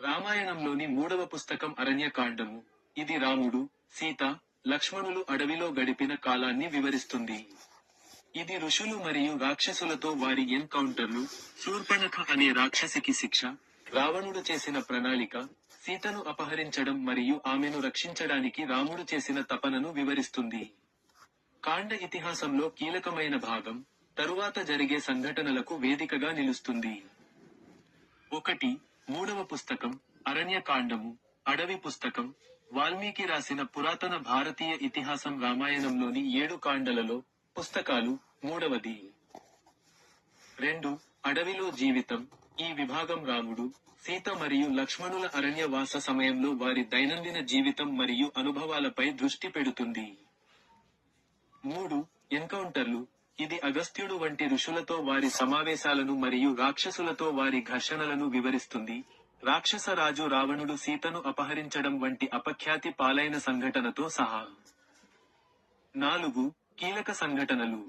రామాయణంలోని 3వ పుస్తకం అరణ్యకాండము. ఇది రాముడు, సీత, లక్ష్మణులు అడవిలో గడిపిన కాలాన్ని వివరిస్తుంది. ఇది ఋషులు మరియు రాక్షసులతో వారి ఎన్కౌంటర్లు, శూర్పణఖ అనే రాక్షసికి శిక్ష, రావణుడు చేసిన ప్రణాళిక, సీతను అపహరించడం మరియు ఆమెను రక్షించడానికి రాముడు చేసిన తపనను వివరిస్తుంది. కాండ ఇతిహాసంలో కీలకమైన భాగం, తరువాత జరిగే సంఘటనలకు వేదికగా నిలుస్తుంది. 1. 3వ పుస్తకం, అరణ్యకాండము, అడవి పుస్తకం. వాల్మీకి రాసిన పురాతన భారతీయ ఇతిహాసం రామాయణంలోని 7 కాండలలో, పుస్తకాలు, 3వది. 2. అడవిలో జీవితం. ఈ విభాగం రాముడు, సీత మరియు లక్ష్మణుల అరణ్యవాస సమయంలో వారి దైనందిన జీవితం మరియు అనుభవాలపై దృష్టి పెడుతుంది. 3. ఎన్కౌంటర్లు. ఇది అగస్త్యుడు వంటి ఋషులతో వారి సమావేశాలను మరియు రాక్షసులతో వారి ఘర్షణలను వివరిస్తుంది. రాక్షస రాజు రావణుడు సీతను అపహరించడం వంటి అపఖ్యాతి పాలైన సంఘటనతో సహా. 4. కీలక సంఘటనలు.